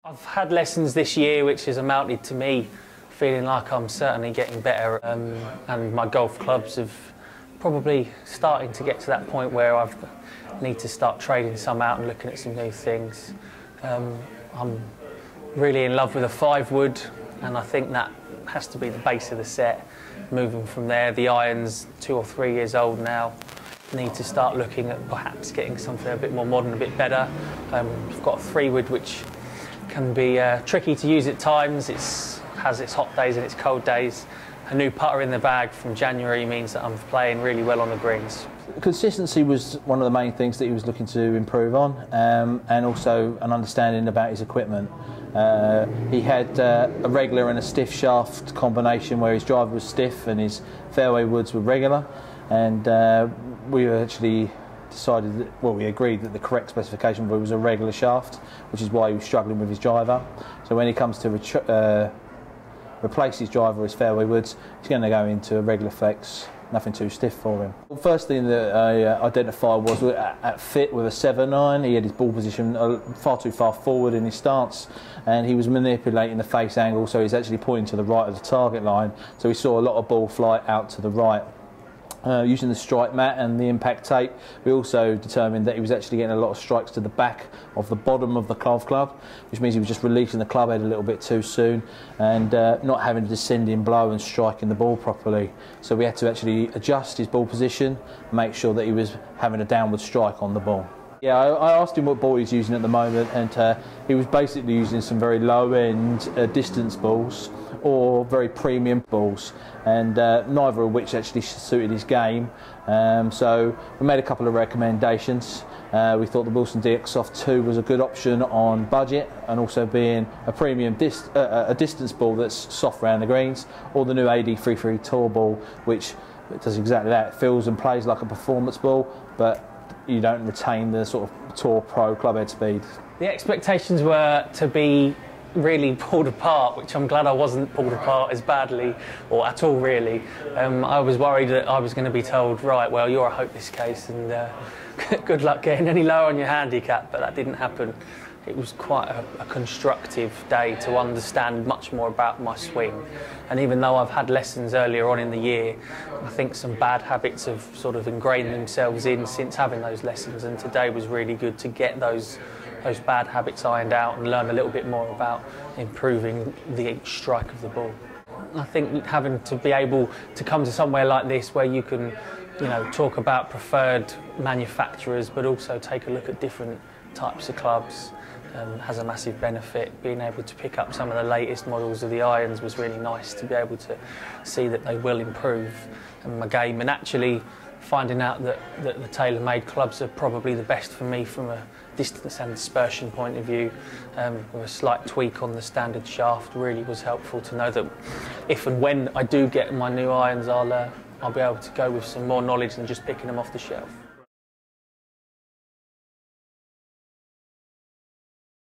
I've had lessons this year which has amounted to me feeling like I'm certainly getting better, and my golf clubs have probably starting to get to that point where I need to start trading some out and looking at some new things. I'm really in love with a 5-wood, and I think that has to be the base of the set. Moving from there, the irons 2 or 3 years old now, need to start looking at perhaps getting something a bit more modern, a bit better. I've got a 3-wood which can be tricky to use at times. It has its hot days and its cold days. A new putter in the bag from January means that I'm playing really well on the greens. Consistency was one of the main things that he was looking to improve on, and also an understanding about his equipment. He had a regular and a stiff shaft combination where his driver was stiff and his fairway woods were regular, and we actually decided that, well, we agreed that the correct specification was a regular shaft, which is why he was struggling with his driver. So when he comes to replace his driver as fairway woods, he's going to go into a regular flex, nothing too stiff for him. The first thing that I identified was at fit with a 7-iron, he had his ball position far too far forward in his stance, and he was manipulating the face angle, so he's actually pointing to the right of the target line, so we saw a lot of ball fly out to the right. Using the strike mat and the impact tape, we also determined that he was actually getting a lot of strikes to the back of the bottom of the golf club, which means he was just releasing the club head a little bit too soon and not having a descending blow and striking the ball properly. So we had to actually adjust his ball position, make sure that he was having a downward strike on the ball. Yeah, I asked him what ball he's using at the moment, and he was basically using some very low-end distance balls or very premium balls, and neither of which actually suited his game. So we made a couple of recommendations. We thought the Wilson DX-Soft 2 was a good option on budget, and also being a premium distance ball that's soft around the greens, or the new AD33 Tour ball, which does exactly that. It feels and plays like a performance ball, but you don't retain the sort of Tour Pro clubhead speed. The expectations were to be really pulled apart, which I'm glad I wasn't pulled apart as badly or at all really. I was worried that I was going to be told, right, well, you're a hopeless case and good luck getting any lower on your handicap, but that didn't happen. It was quite a constructive day to understand much more about my swing, and even though I've had lessons earlier on in the year, I think some bad habits have sort of ingrained themselves in since having those lessons, and today was really good to get those bad habits ironed out and learn a little bit more about improving the strike of the ball. I think having to be able to come to somewhere like this where you can, you know, talk about preferred manufacturers but also take a look at different types of clubs has a massive benefit. Being able to pick up some of the latest models of the irons was really nice to be able to see that they will improve my game, and actually finding out that the tailor-made clubs are probably the best for me from a distance and dispersion point of view, with a slight tweak on the standard shaft really was helpful to know that if and when I do get my new irons, I'll be able to go with some more knowledge than just picking them off the shelf.